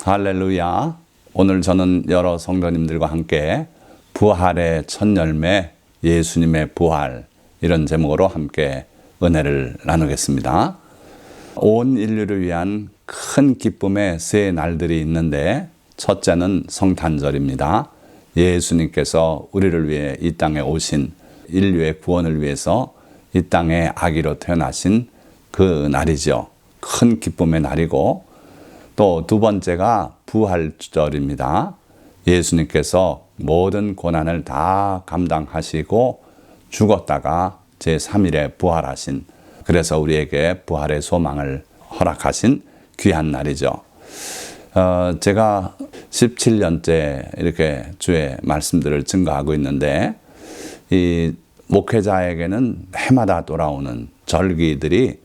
할렐루야. 오늘 저는 여러 성도님들과 함께 부활의 첫 열매, 예수님의 부활, 이런 제목으로 함께 은혜를 나누겠습니다. 온 인류를 위한 큰 기쁨의 세 날들이 있는데, 첫째는 성탄절입니다. 예수님께서 우리를 위해 이 땅에 오신, 인류의 구원을 위해서 이 땅에 아기로 태어나신 그 날이죠. 큰 기쁨의 날이고, 또 두 번째가 부활절입니다. 예수님께서 모든 고난을 다 감당하시고 죽었다가 제3일에 부활하신, 그래서 우리에게 부활의 소망을 허락하신 귀한 날이죠. 제가 17년째 이렇게 주의 말씀들을 증거하고 있는데, 이 목회자에게는 해마다 돌아오는 절기들이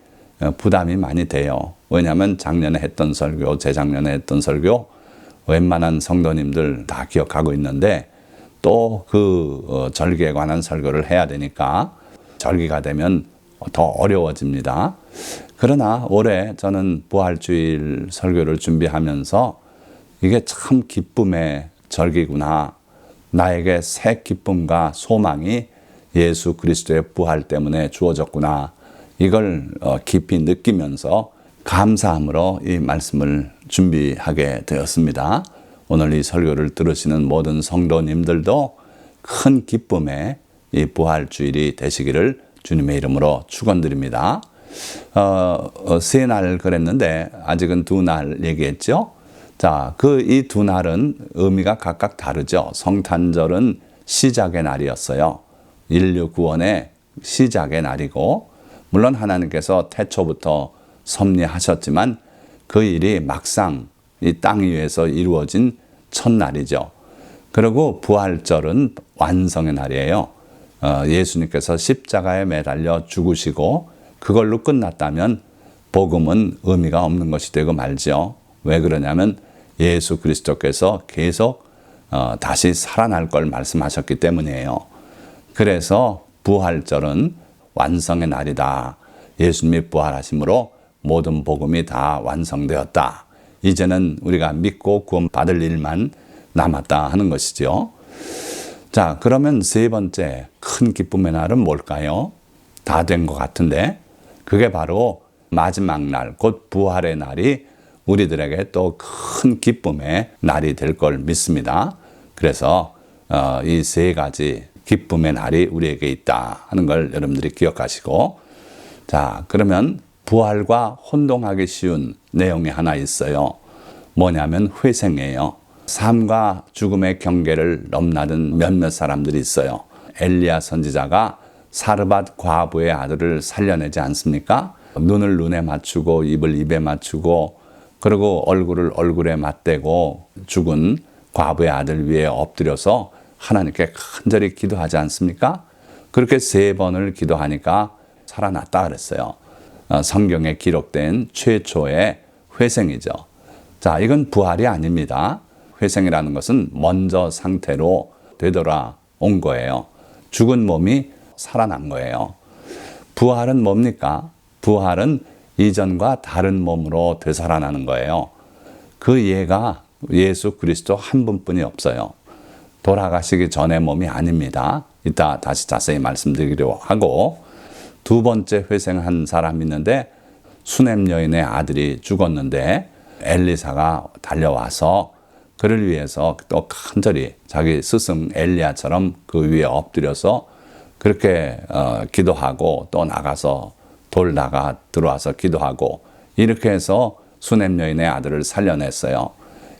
부담이 많이 돼요. 왜냐하면 작년에 했던 설교, 재작년에 했던 설교, 웬만한 성도님들 다 기억하고 있는데, 또 그 절기에 관한 설교를 해야 되니까 절기가 되면 더 어려워집니다. 그러나 올해 저는 부활주일 설교를 준비하면서 이게 참 기쁨의 절기구나, 나에게 새 기쁨과 소망이 예수 그리스도의 부활 때문에 주어졌구나, 이걸 깊이 느끼면서 감사함으로 이 말씀을 준비하게 되었습니다. 오늘 이 설교를 들으시는 모든 성도님들도 큰 기쁨의 이 부활주일이 되시기를 주님의 이름으로 축원드립니다. 세 날 그랬는데 아직은 두 날 얘기했죠. 자, 이 두 날은 의미가 각각 다르죠. 성탄절은 시작의 날이었어요. 인류 구원의 시작의 날이고, 물론 하나님께서 태초부터 섭리하셨지만 그 일이 막상 이 땅 위에서 이루어진 첫날이죠. 그리고 부활절은 완성의 날이에요. 예수님께서 십자가에 매달려 죽으시고 그걸로 끝났다면 복음은 의미가 없는 것이 되고 말죠. 왜 그러냐면 예수 그리스도께서 계속 다시 살아날 걸 말씀하셨기 때문이에요. 그래서 부활절은 완성의 날이다. 예수님이 부활하심으로 모든 복음이 다 완성되었다. 이제는 우리가 믿고 구원받을 일만 남았다 하는 것이죠. 자, 그러면 세 번째 큰 기쁨의 날은 뭘까요? 다 된 것 같은데, 그게 바로 마지막 날, 곧 부활의 날이 우리들에게 또 큰 기쁨의 날이 될 걸 믿습니다. 그래서 이 세 가지 기쁨의 날이 우리에게 있다 하는 걸 여러분들이 기억하시고, 자, 그러면 부활과 혼동하기 쉬운 내용이 하나 있어요. 뭐냐면 회생이에요. 삶과 죽음의 경계를 넘나든 몇몇 사람들이 있어요. 엘리야 선지자가 사르밧 과부의 아들을 살려내지 않습니까? 눈을 눈에 맞추고 입을 입에 맞추고, 그리고 얼굴을 얼굴에 맞대고 죽은 과부의 아들 위에 엎드려서 하나님께 간절히 기도하지 않습니까? 그렇게 3번을 기도하니까 살아났다 그랬어요. 성경에 기록된 최초의 회생이죠. 자, 이건 부활이 아닙니다. 회생이라는 것은 먼저 상태로 되돌아온 거예요. 죽은 몸이 살아난 거예요. 부활은 뭡니까? 부활은 이전과 다른 몸으로 되살아나는 거예요. 그 예가 예수 그리스도 한 분뿐이 없어요. 돌아가시기 전의 몸이 아닙니다. 이따 다시 자세히 말씀드리기로 하고, 두 번째 회생한 사람이 있는데, 수넴 여인의 아들이 죽었는데 엘리사가 달려와서 그를 위해서 또 간절히 자기 스승 엘리야처럼 그 위에 엎드려서 그렇게 기도하고, 또 나가서 돌다가 들어와서 기도하고, 이렇게 해서 수넴 여인의 아들을 살려냈어요.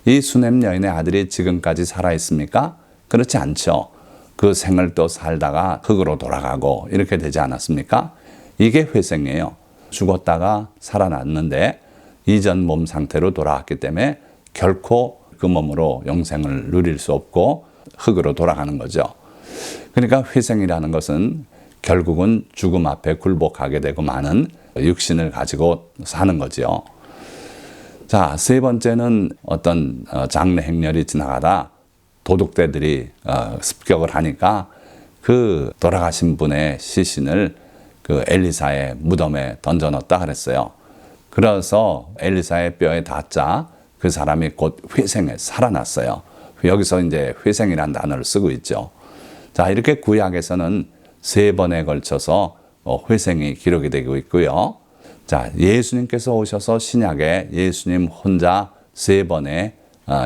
이 수넴 여인의 아들이 지금까지 살아있습니까? 그렇지 않죠. 그 생을 또 살다가 흙으로 돌아가고 이렇게 되지 않았습니까? 이게 회생이에요. 죽었다가 살아났는데 이전 몸 상태로 돌아왔기 때문에 결코 그 몸으로 영생을 누릴 수 없고 흙으로 돌아가는 거죠. 그러니까 회생이라는 것은 결국은 죽음 앞에 굴복하게 되고 마는 육신을 가지고 사는 거죠. 자, 세 번째는 어떤 장례 행렬이 지나가다 도둑대들이 습격을 하니까 그 돌아가신 분의 시신을 그 엘리사의 무덤에 던져넣었다 그랬어요. 그래서 엘리사의 뼈에 닿자 그 사람이 곧 회생해 살아났어요. 여기서 이제 회생이라는 단어를 쓰고 있죠. 자, 이렇게 구약에서는 3번에 걸쳐서 회생이 기록이 되고 있고요. 자, 예수님께서 오셔서 신약에 예수님 혼자 3번의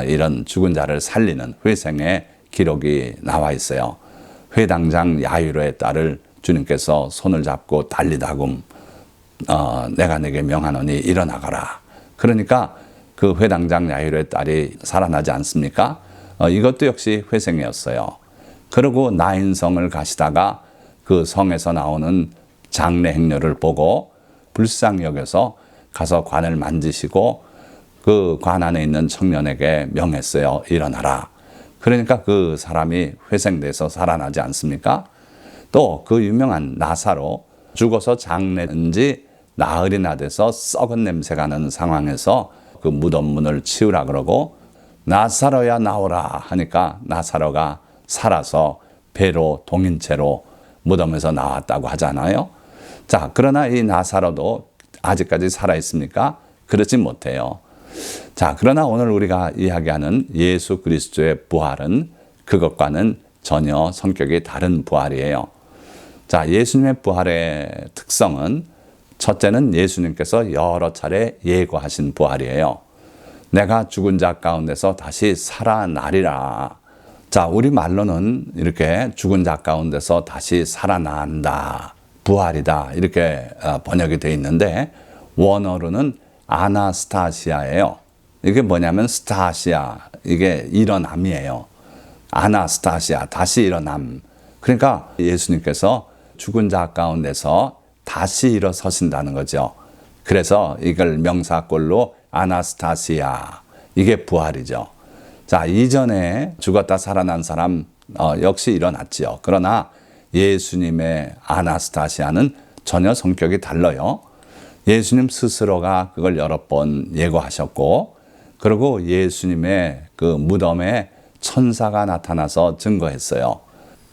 이런 죽은 자를 살리는 회생의 기록이 나와 있어요. 회당장 야이로의 딸을 주님께서 손을 잡고 달리다금 내가 내게 명하노니 일어나가라. 그러니까 그 회당장 야이로의 딸이 살아나지 않습니까? 이것도 역시 회생이었어요. 그리고 나인성을 가시다가 그 성에서 나오는 장례 행렬을 보고 불쌍히 여겨서 가서 관을 만지시고 그 관 안에 있는 청년에게 명했어요. 일어나라. 그러니까 그 사람이 회생돼서 살아나지 않습니까? 또 그 유명한 나사로 죽어서 장례인지 나흘이나 돼서 썩은 냄새가 나는 상황에서 그 무덤 문을 치우라 그러고 나사로야 나오라 하니까 나사로가 살아서 배로 동인체로 무덤에서 나왔다고 하잖아요. 자, 그러나 이 나사로도 아직까지 살아있습니까? 그렇지 못해요. 자, 그러나 오늘 우리가 이야기하는 예수 그리스도의 부활은 그것과는 전혀 성격이 다른 부활이에요. 자, 예수님의 부활의 특성은 첫째는 예수님께서 여러 차례 예고하신 부활이에요. 내가 죽은 자 가운데서 다시 살아나리라. 자, 우리 말로는 이렇게 죽은 자 가운데서 다시 살아난다, 부활이다 이렇게 번역이 되어 있는데 원어로는 아나스타시아예요. 이게 뭐냐면 스타시아, 이게 일어남이에요. 아나스타시아, 다시 일어남. 그러니까 예수님께서 죽은 자 가운데서 다시 일어서신다는 거죠. 그래서 이걸 명사꼴로 아나스타시아, 이게 부활이죠. 자, 이전에 죽었다 살아난 사람 역시 일어났지요. 그러나 예수님의 아나스타시아는 전혀 성격이 달라요. 예수님 스스로가 그걸 여러 번 예고하셨고, 그리고 예수님의 그 무덤에 천사가 나타나서 증거했어요.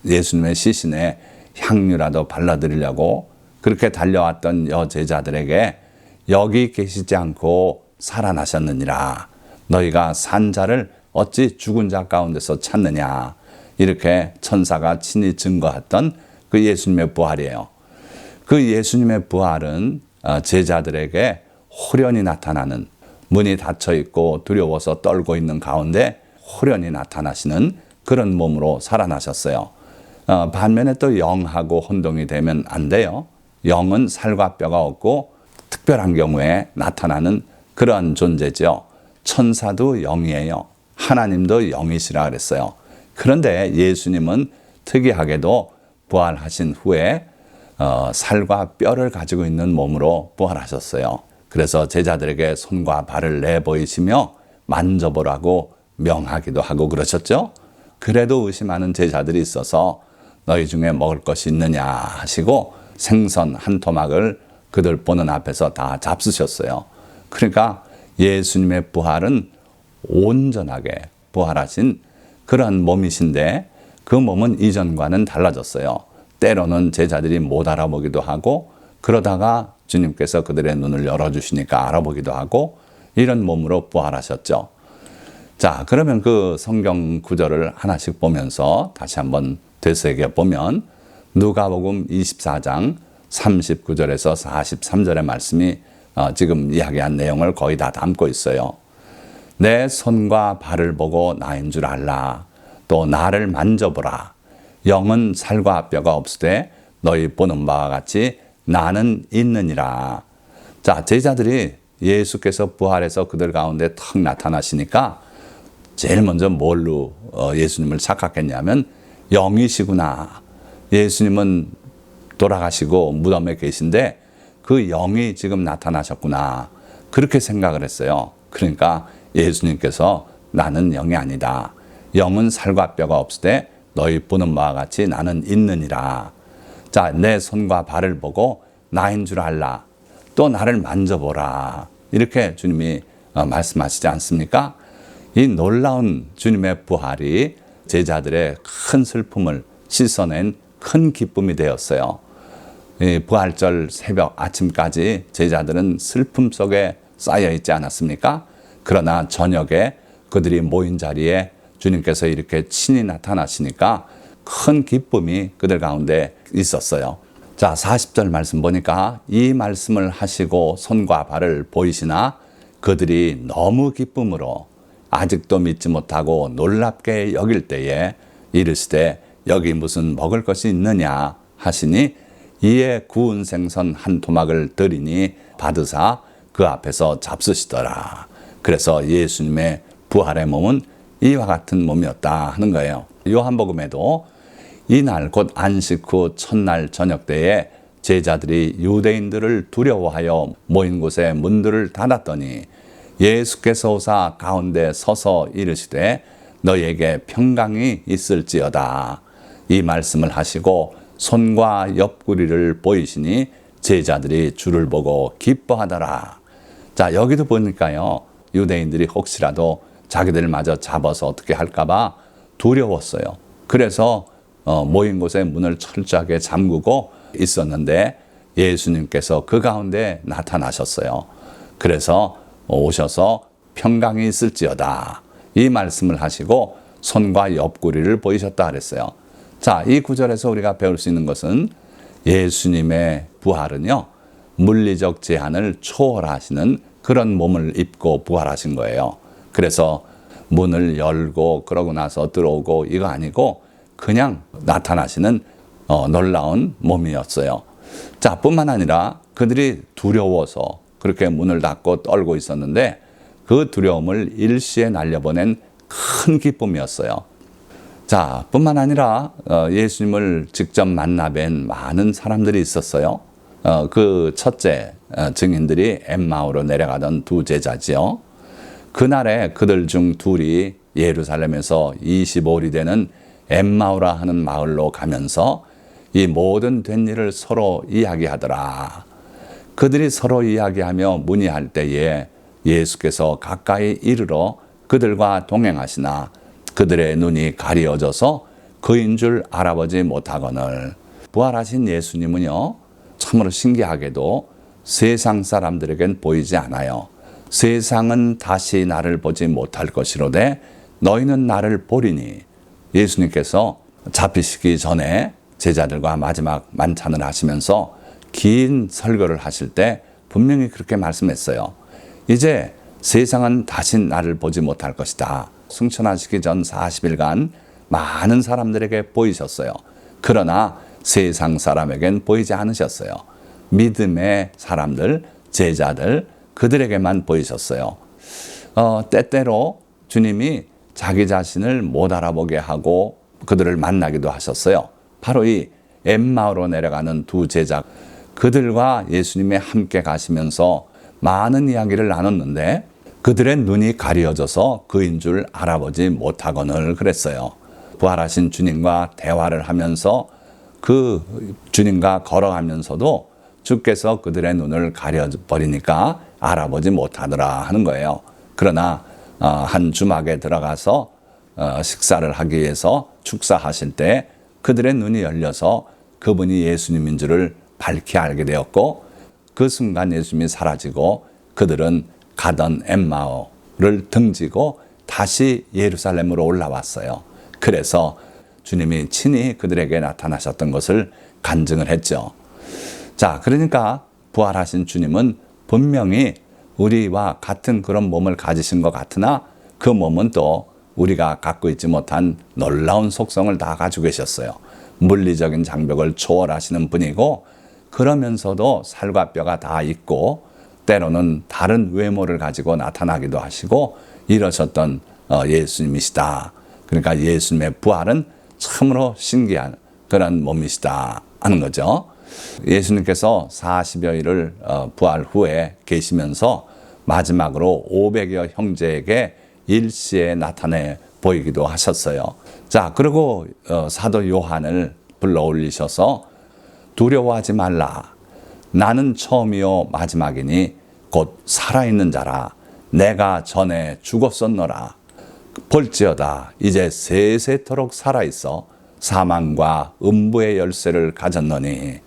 예수님의 시신에 향유라도 발라드리려고 그렇게 달려왔던 여제자들에게 여기 계시지 않고 살아나셨느니라. 너희가 산 자를 어찌 죽은 자 가운데서 찾느냐. 이렇게 천사가 친히 증거했던 그 예수님의 부활이에요. 그 예수님의 부활은 제자들에게 호련히 나타나는, 문이 닫혀 있고 두려워서 떨고 있는 가운데 호련히 나타나시는 그런 몸으로 살아나셨어요. 반면에 또 영하고 혼동이 되면 안 돼요. 영은 살과 뼈가 없고 특별한 경우에 나타나는 그러한 존재죠. 천사도 영이에요. 하나님도 영이시라 그랬어요. 그런데 예수님은 특이하게도 부활하신 후에 살과 뼈를 가지고 있는 몸으로 부활하셨어요. 그래서 제자들에게 손과 발을 내보이시며 만져보라고 명하기도 하고 그러셨죠. 그래도 의심하는 제자들이 있어서 너희 중에 먹을 것이 있느냐 하시고 생선 한 토막을 그들 보는 앞에서 다 잡수셨어요. 그러니까 예수님의 부활은 온전하게 부활하신 그런 몸이신데 그 몸은 이전과는 달라졌어요. 때로는 제자들이 못 알아보기도 하고 그러다가 주님께서 그들의 눈을 열어주시니까 알아보기도 하고 이런 몸으로 부활하셨죠. 자, 그러면 그 성경 구절을 하나씩 보면서 다시 한번 되새겨보면 누가복음 24장 39절에서 43절의 말씀이 지금 이야기한 내용을 거의 다 담고 있어요. 내 손과 발을 보고 나인 줄 알라. 또 나를 만져보라. 영은 살과 뼈가 없으되 너희 보는 바와 같이 나는 있느니라. 자, 제자들이 예수께서 부활해서 그들 가운데 턱 나타나시니까 제일 먼저 뭘로 예수님을 착각했냐면 영이시구나. 예수님은 돌아가시고 무덤에 계신데 그 영이 지금 나타나셨구나. 그렇게 생각을 했어요. 그러니까 예수님께서 나는 영이 아니다. 영은 살과 뼈가 없으되 너희 보는 바와 같이 나는 있느니라. 자, 내 손과 발을 보고 나인 줄 알라. 또 나를 만져보라. 이렇게 주님이 말씀하시지 않습니까? 이 놀라운 주님의 부활이 제자들의 큰 슬픔을 씻어낸 큰 기쁨이 되었어요. 이 부활절 새벽 아침까지 제자들은 슬픔 속에 쌓여 있지 않았습니까? 그러나 저녁에 그들이 모인 자리에 주님께서 이렇게 친히 나타나시니까 큰 기쁨이 그들 가운데 있었어요. 자, 40절 말씀 보니까 이 말씀을 하시고 손과 발을 보이시나 그들이 너무 기쁨으로 아직도 믿지 못하고 놀랍게 여길 때에 이르시되 여기 무슨 먹을 것이 있느냐 하시니 이에 구운 생선 한 토막을 드리니 받으사 그 앞에서 잡수시더라. 그래서 예수님의 부활의 몸은 이와 같은 몸이었다 하는 거예요. 요한복음에도 이날 곧 안식 후 첫날 저녁 때에 제자들이 유대인들을 두려워하여 모인 곳에 문들을 닫았더니 예수께서 오사 가운데 서서 이르시되 너에게 평강이 있을지어다. 이 말씀을 하시고 손과 옆구리를 보이시니 제자들이 주를 보고 기뻐하더라. 자, 여기도 보니까요, 유대인들이 혹시라도 자기들마저 잡아서 어떻게 할까봐 두려웠어요. 그래서 모인 곳에 문을 철저하게 잠그고 있었는데 예수님께서 그 가운데 나타나셨어요. 그래서 오셔서 평강이 있을지어다. 이 말씀을 하시고 손과 옆구리를 보이셨다 그랬어요. 자, 이 구절에서 우리가 배울 수 있는 것은 예수님의 부활은요, 물리적 제한을 초월하시는 그런 몸을 입고 부활하신 거예요. 그래서 문을 열고 그러고 나서 들어오고 이거 아니고 그냥 나타나시는 놀라운 몸이었어요. 자, 뿐만 아니라 그들이 두려워서 그렇게 문을 닫고 떨고 있었는데 그 두려움을 일시에 날려보낸 큰 기쁨이었어요. 자, 뿐만 아니라 예수님을 직접 만나 뵌 많은 사람들이 있었어요. 그 첫째 증인들이 엠마오로 내려가던 두 제자지요. 그날에 그들 중 둘이 예루살렘에서 25里되는 엠마오라 하는 마을로 가면서 이 모든 된 일을 서로 이야기하더라. 그들이 서로 이야기하며 문의할 때에 예수께서 가까이 이르러 그들과 동행하시나 그들의 눈이 가리어져서 그인 줄 알아보지 못하거늘. 부활하신 예수님은요, 참으로 신기하게도 세상 사람들에겐 보이지 않아요. 세상은 다시 나를 보지 못할 것이로되 너희는 나를 보리니. 예수님께서 잡히시기 전에 제자들과 마지막 만찬을 하시면서 긴 설교를 하실 때 분명히 그렇게 말씀했어요. 이제 세상은 다시 나를 보지 못할 것이다. 승천하시기 전 40일간 많은 사람들에게 보이셨어요. 그러나 세상 사람에겐 보이지 않으셨어요. 믿음의 사람들, 제자들, 그들에게만 보이셨어요. 때때로 주님이 자기 자신을 못 알아보게 하고 그들을 만나기도 하셨어요. 바로 이 엠마오로 내려가는 두 제자, 그들과 예수님이 함께 가시면서 많은 이야기를 나눴는데 그들의 눈이 가려져서 그인 줄 알아보지 못하거늘 그랬어요. 부활하신 주님과 대화를 하면서 그 주님과 걸어가면서도 주께서 그들의 눈을 가려버리니까 알아보지 못하더라 하는 거예요. 그러나 한 주막에 들어가서 식사를 하기 위해서 축사하실 때 그들의 눈이 열려서 그분이 예수님인 줄을 밝히 알게 되었고 그 순간 예수님이 사라지고 그들은 가던 엠마오를 등지고 다시 예루살렘으로 올라왔어요. 그래서 주님이 친히 그들에게 나타나셨던 것을 간증을 했죠. 자, 그러니까 부활하신 주님은 분명히 우리와 같은 그런 몸을 가지신 것 같으나 그 몸은 또 우리가 갖고 있지 못한 놀라운 속성을 다 가지고 계셨어요. 물리적인 장벽을 초월하시는 분이고 그러면서도 살과 뼈가 다 있고 때로는 다른 외모를 가지고 나타나기도 하시고 이러셨던 예수님이시다. 그러니까 예수님의 부활은 참으로 신기한 그런 몸이시다 하는 거죠. 예수님께서 40여일을 부활 후에 계시면서 마지막으로 500여 형제에게 일시에 나타내 보이기도 하셨어요. 자, 그리고 사도 요한을 불러 올리셔서 두려워하지 말라. 나는 처음이요 마지막이니 곧 살아있는 자라. 내가 전에 죽었었노라. 볼지어다 이제 세세토록 살아있어 사망과 음부의 열쇠를 가졌노니.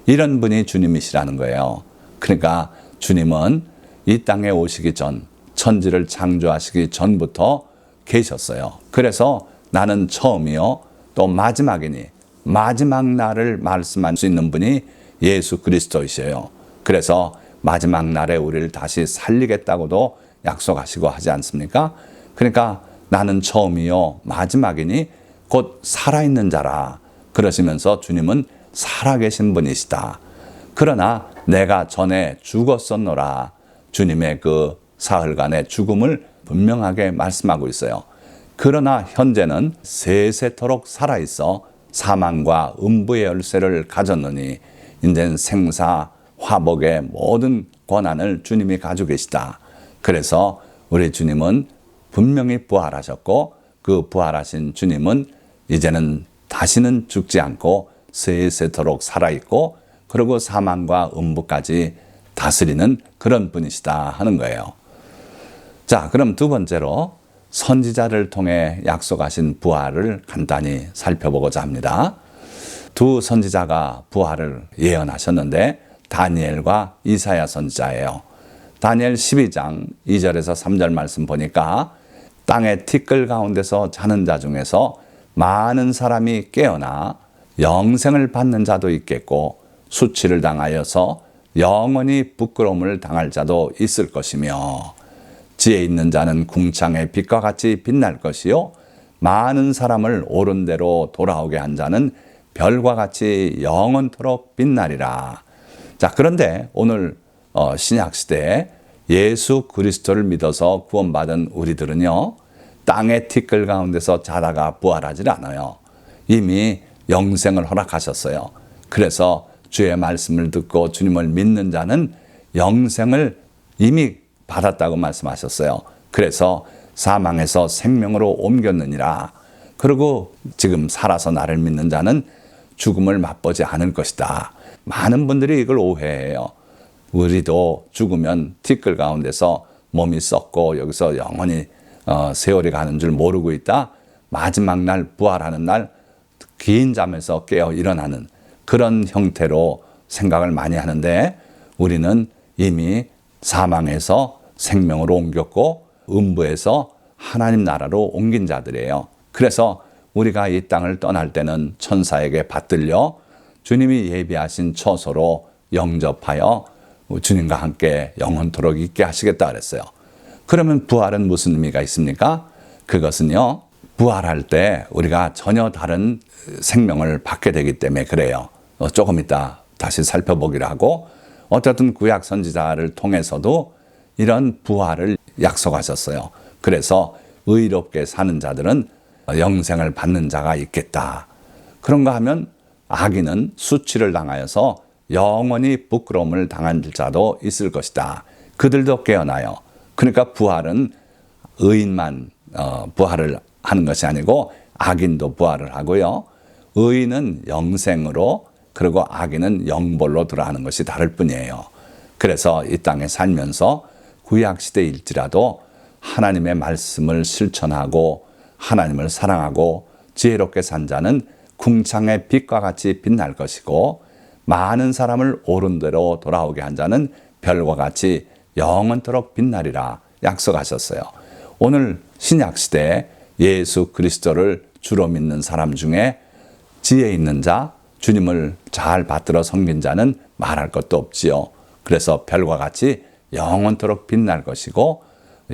이런 분이 주님이시라는 거예요. 그러니까 주님은 이 땅에 오시기 전 천지를 창조하시기 전부터 계셨어요. 그래서 나는 처음이요 또 마지막이니 마지막 날을 말씀할 수 있는 분이 예수 그리스도이셔요. 그래서 마지막 날에 우리를 다시 살리겠다고도 약속하시고 하지 않습니까? 그러니까 나는 처음이요 마지막이니 곧 살아있는 자라 그러시면서 주님은 살아계신 분이시다. 그러나 내가 전에 죽었었노라. 주님의 그 사흘간의 죽음을 분명하게 말씀하고 있어요. 그러나 현재는 세세토록 살아있어 사망과 음부의 열쇠를 가졌느니 이제는 생사 화복의 모든 권한을 주님이 가지고 계시다. 그래서 우리 주님은 분명히 부활하셨고 그 부활하신 주님은 이제는 다시는 죽지 않고 세세토록 살아있고 그리고 사망과 음부까지 다스리는 그런 분이시다 하는 거예요. 자, 그럼 두 번째로 선지자를 통해 약속하신 부활을 간단히 살펴보고자 합니다. 두 선지자가 부활을 예언하셨는데 다니엘과 이사야 선지자예요. 다니엘 12장 2절에서 3절 말씀 보니까 땅의 티끌 가운데서 자는 자 중에서 많은 사람이 깨어나 영생을 받는 자도 있겠고 수치를 당하여서 영원히 부끄러움을 당할 자도 있을 것이며 지혜 있는 자는 궁창의 빛과 같이 빛날 것이요 많은 사람을 옳은 대로 돌아오게 한 자는 별과 같이 영원토록 빛나리라. 자, 그런데 오늘 신약 시대에 예수 그리스도를 믿어서 구원받은 우리들은요 땅의 티끌 가운데서 자다가 부활하지 않아요. 이미 영생을 허락하셨어요. 그래서 주의 말씀을 듣고 주님을 믿는 자는 영생을 이미 받았다고 말씀하셨어요. 그래서 사망에서 생명으로 옮겼느니라. 그리고 지금 살아서 나를 믿는 자는 죽음을 맛보지 않을 것이다. 많은 분들이 이걸 오해해요. 우리도 죽으면 티끌 가운데서 몸이 썩고 여기서 영원히 세월이 가는 줄 모르고 있다. 마지막 날 부활하는 날 긴 잠에서 깨어 일어나는 그런 형태로 생각을 많이 하는데 우리는 이미 사망에서 생명으로 옮겼고 음부에서 하나님 나라로 옮긴 자들이에요. 그래서 우리가 이 땅을 떠날 때는 천사에게 받들려 주님이 예비하신 처소로 영접하여 주님과 함께 영원토록 있게 하시겠다 그랬어요. 그러면 부활은 무슨 의미가 있습니까? 그것은요, 부활할 때 우리가 전혀 다른 생명을 받게 되기 때문에 그래요. 조금 이따 다시 살펴보기로 하고, 어쨌든 구약 선지자를 통해서도 이런 부활을 약속하셨어요. 그래서 의롭게 사는 자들은 영생을 받는 자가 있겠다. 그런가 하면 악인은 수치를 당하여서 영원히 부끄러움을 당한 자도 있을 것이다. 그들도 깨어나요. 그러니까 부활은 의인만 부활을 하는 것이 아니고 악인도 부활을 하고요. 의인은 영생으로 그리고 악인은 영벌로 들어가는 것이 다를 뿐이에요. 그래서 이 땅에 살면서 구약시대일지라도 하나님의 말씀을 실천하고 하나님을 사랑하고 지혜롭게 산 자는 궁창의 빛과 같이 빛날 것이고 많은 사람을 옳은 대로 돌아오게 한 자는 별과 같이 영원토록 빛나리라 약속하셨어요. 오늘 신약시대에 예수 그리스도를 주로 믿는 사람 중에 지혜 있는 자, 주님을 잘 받들어 섬긴 자는 말할 것도 없지요. 그래서 별과 같이 영원토록 빛날 것이고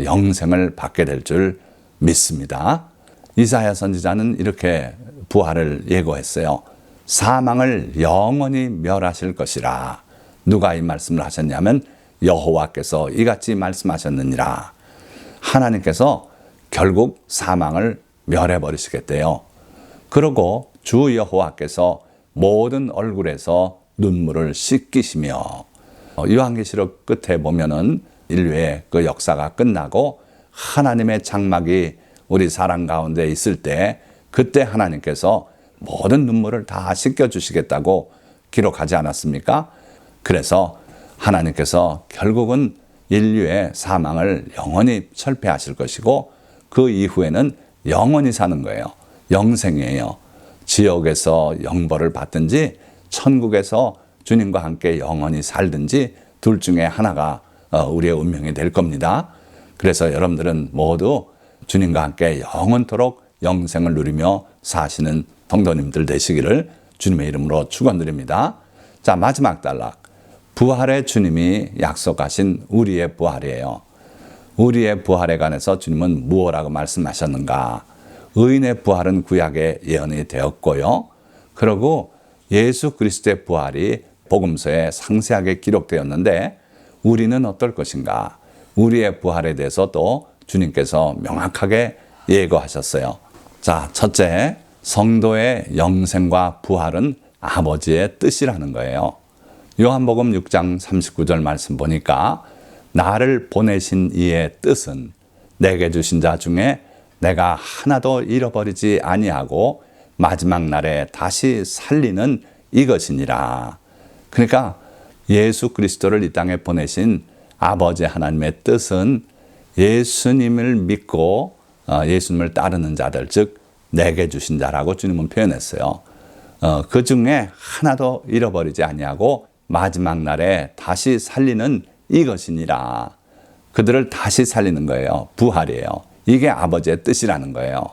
영생을 받게 될 줄 믿습니다. 이사야 선지자는 이렇게 부활을 예고했어요. 사망을 영원히 멸하실 것이라. 누가 이 말씀을 하셨냐면 여호와께서 이같이 말씀하셨느니라. 하나님께서 결국 사망을 멸해버리시겠대요. 그리고 주 여호와께서 모든 얼굴에서 눈물을 씻기시며, 요한계시록 끝에 보면은 인류의 그 역사가 끝나고 하나님의 장막이 우리 사람 가운데 있을 때 그때 하나님께서 모든 눈물을 다 씻겨주시겠다고 기록하지 않았습니까? 그래서 하나님께서 결국은 인류의 사망을 영원히 철폐하실 것이고 그 이후에는 영원히 사는 거예요. 영생이에요. 지옥에서 영벌을 받든지 천국에서 주님과 함께 영원히 살든지 둘 중에 하나가 우리의 운명이 될 겁니다. 그래서 여러분들은 모두 주님과 함께 영원토록 영생을 누리며 사시는 성도님들 되시기를 주님의 이름으로 축원드립니다. 자, 마지막 단락. 부활의 주님이 약속하신 우리의 부활이에요. 우리의 부활에 관해서 주님은 무엇라고 말씀하셨는가? 의인의 부활은 구약에 예언이 되었고요. 그리고 예수 그리스도의 부활이 복음서에 상세하게 기록되었는데 우리는 어떨 것인가? 우리의 부활에 대해서도 주님께서 명확하게 예고하셨어요. 자, 첫째, 성도의 영생과 부활은 아버지의 뜻이라는 거예요. 요한복음 6장 39절 말씀 보니까 나를 보내신 이의 뜻은 내게 주신 자 중에 내가 하나도 잃어버리지 아니하고 마지막 날에 다시 살리는 이것이니라. 그러니까 예수 그리스도를 이 땅에 보내신 아버지 하나님의 뜻은 예수님을 믿고 예수님을 따르는 자들, 즉 내게 주신 자라고 주님은 표현했어요. 그 중에 하나도 잃어버리지 아니하고 마지막 날에 다시 살리는 이것이니라. 그들을 다시 살리는 거예요. 부활이에요. 이게 아버지의 뜻이라는 거예요.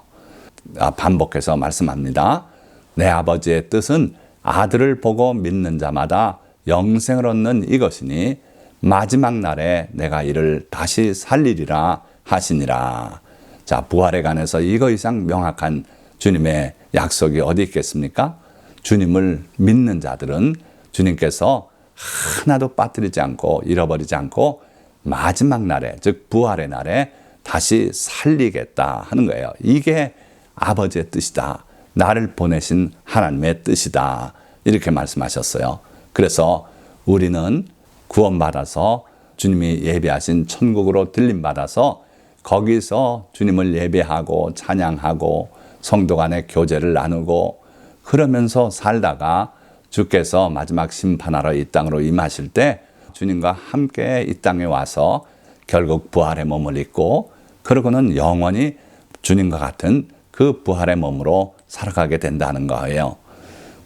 반복해서 말씀합니다. 내 아버지의 뜻은 아들을 보고 믿는 자마다 영생을 얻는 이것이니 마지막 날에 내가 이를 다시 살리리라 하시니라. 자, 부활에 관해서 이거 이상 명확한 주님의 약속이 어디 있겠습니까? 주님을 믿는 자들은 주님께서 하나도 빠뜨리지 않고 잃어버리지 않고 마지막 날에, 즉 부활의 날에 다시 살리겠다 하는 거예요. 이게 아버지의 뜻이다. 나를 보내신 하나님의 뜻이다. 이렇게 말씀하셨어요. 그래서 우리는 구원받아서 주님이 예배하신 천국으로 들림받아서 거기서 주님을 예배하고 찬양하고 성도 간의 교제를 나누고 그러면서 살다가 주께서 마지막 심판하러 이 땅으로 임하실 때 주님과 함께 이 땅에 와서 결국 부활의 몸을 입고 그러고는 영원히 주님과 같은 그 부활의 몸으로 살아가게 된다는 거예요.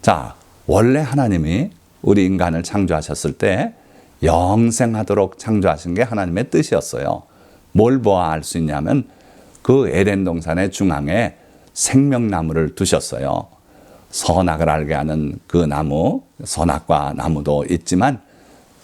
자, 원래 하나님이 우리 인간을 창조하셨을 때 영생하도록 창조하신 게 하나님의 뜻이었어요. 뭘 보아 알 수 있냐면 그 에덴 동산의 중앙에 생명나무를 두셨어요. 선악을 알게 하는 그 나무, 선악과 나무도 있지만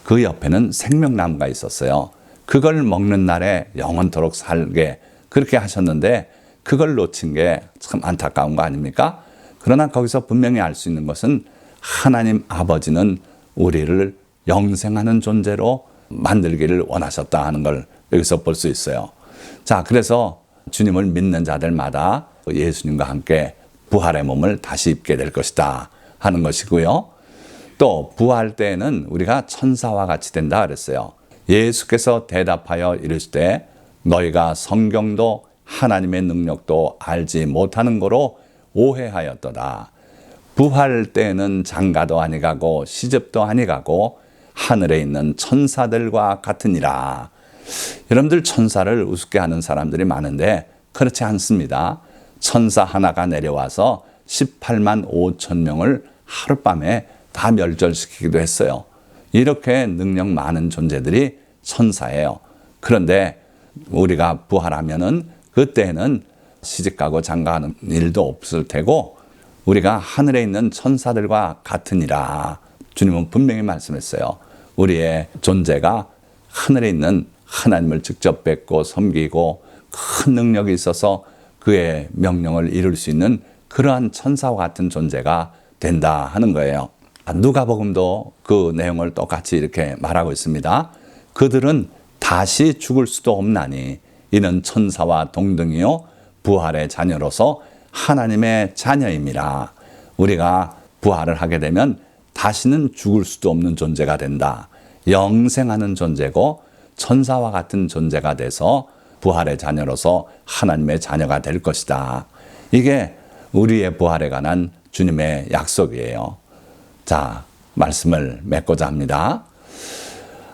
그 옆에는 생명나무가 있었어요. 그걸 먹는 날에 영원토록 살게 그렇게 하셨는데 그걸 놓친 게 참 안타까운 거 아닙니까? 그러나 거기서 분명히 알 수 있는 것은 하나님 아버지는 우리를 영생하는 존재로 만들기를 원하셨다 하는 걸 여기서 볼 수 있어요. 자, 그래서 주님을 믿는 자들마다 예수님과 함께 부활의 몸을 다시 입게 될 것이다 하는 것이고요. 또 부활 때에는 우리가 천사와 같이 된다 그랬어요. 예수께서 대답하여 이르시되 너희가 성경도 하나님의 능력도 알지 못하는 거로 오해하였도다. 부활 때에는 장가도 아니가고 시집도 아니가고 하늘에 있는 천사들과 같으니라. 여러분들 천사를 우습게 하는 사람들이 많은데 그렇지 않습니다. 천사 하나가 내려와서 18만 5천 명을 하룻밤에 다 멸절시키기도 했어요. 이렇게 능력 많은 존재들이 천사예요. 그런데 우리가 부활하면은 그때는 시집가고 장가하는 일도 없을 테고 우리가 하늘에 있는 천사들과 같으니라. 주님은 분명히 말씀했어요. 우리의 존재가 하늘에 있는 하나님을 직접 뵙고 섬기고 큰 능력이 있어서 그의 명령을 이룰 수 있는 그러한 천사와 같은 존재가 된다 하는 거예요. 누가복음도 그 내용을 똑같이 이렇게 말하고 있습니다. 그들은 다시 죽을 수도 없나니 이는 천사와 동등이요 부활의 자녀로서 하나님의 자녀임이라. 우리가 부활을 하게 되면 다시는 죽을 수도 없는 존재가 된다. 영생하는 존재고 천사와 같은 존재가 돼서 부활의 자녀로서 하나님의 자녀가 될 것이다. 이게 우리의 부활에 관한 주님의 약속이에요. 자, 말씀을 맺고자 합니다.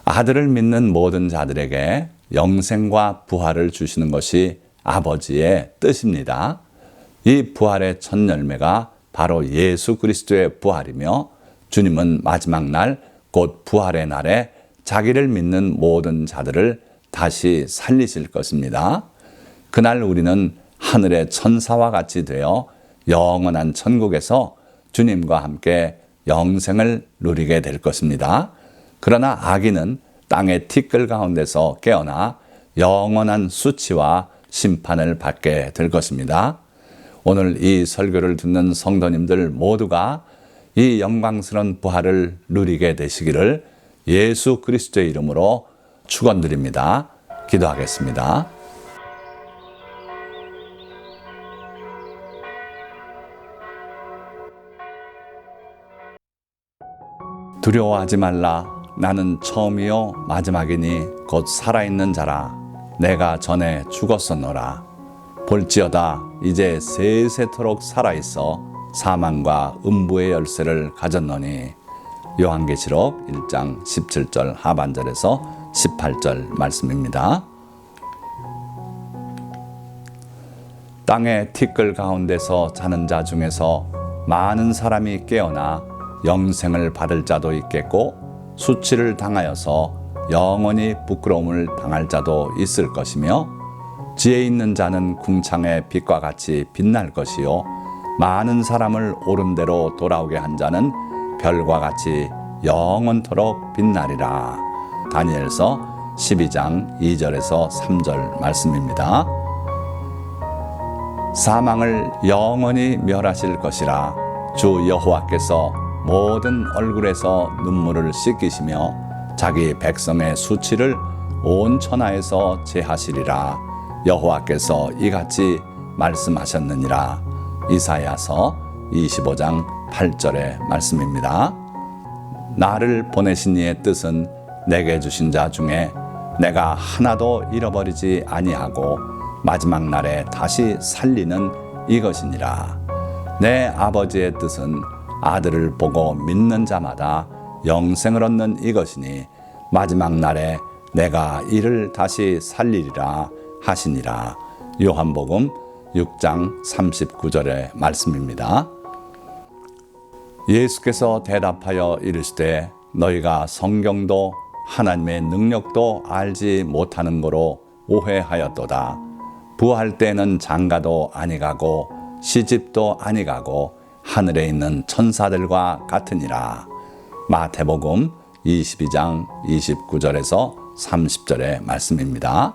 아들을 믿는 모든 자들에게 영생과 부활을 주시는 것이 아버지의 뜻입니다. 이 부활의 첫 열매가 바로 예수 그리스도의 부활이며 주님은 마지막 날 곧 부활의 날에 자기를 믿는 모든 자들을 다시 살리실 것입니다. 그날 우리는 하늘의 천사와 같이 되어 영원한 천국에서 주님과 함께 영생을 누리게 될 것입니다. 그러나 악인은 땅의 티끌 가운데서 깨어나 영원한 수치와 심판을 받게 될 것입니다. 오늘 이 설교를 듣는 성도님들 모두가 이 영광스러운 부활을 누리게 되시기를 예수 그리스도의 이름으로 축원드립니다. 기도하겠습니다. 두려워하지 말라. 나는 처음이요 마지막이니 곧 살아있는 자라. 내가 전에 죽었었노라. 볼지어다 이제 세세토록 살아있어 사망과 음부의 열쇠를 가졌노니. 요한계시록 1장 17절 하반절에서 18절 말씀입니다. 땅의 티끌 가운데서 자는 자 중에서 많은 사람이 깨어나 영생을 받을 자도 있겠고 수치를 당하여서 영원히 부끄러움을 당할 자도 있을 것이며, 지혜 있는 자는 궁창의 빛과 같이 빛날 것이요 많은 사람을 옳은 대로 돌아오게 한 자는 별과 같이 영원토록 빛나리라. 다니엘서 12장 2절에서 3절 말씀입니다. 사망을 영원히 멸하실 것이라. 주 여호와께서 모든 얼굴에서 눈물을 씻기시며 자기 백성의 수치를 온 천하에서 제하시리라. 여호와께서 이같이 말씀하셨느니라. 이사야서 25장 8절의 말씀입니다. 나를 보내신 이의 뜻은 내게 주신 자 중에 내가 하나도 잃어버리지 아니하고 마지막 날에 다시 살리는 이것이니라. 내 아버지의 뜻은 아들을 보고 믿는 자마다 영생을 얻는 이것이니 마지막 날에 내가 이를 다시 살리리라 하시니라. 요한복음 6장 39절의 말씀입니다. 예수께서 대답하여 이르시되 너희가 성경도 하나님의 능력도 알지 못하는 거로 오해하였도다. 부활 때는 장가도 아니가고 시집도 아니가고 하늘에 있는 천사들과 같으니라. 마태복음 22장 29절에서 30절의 말씀입니다.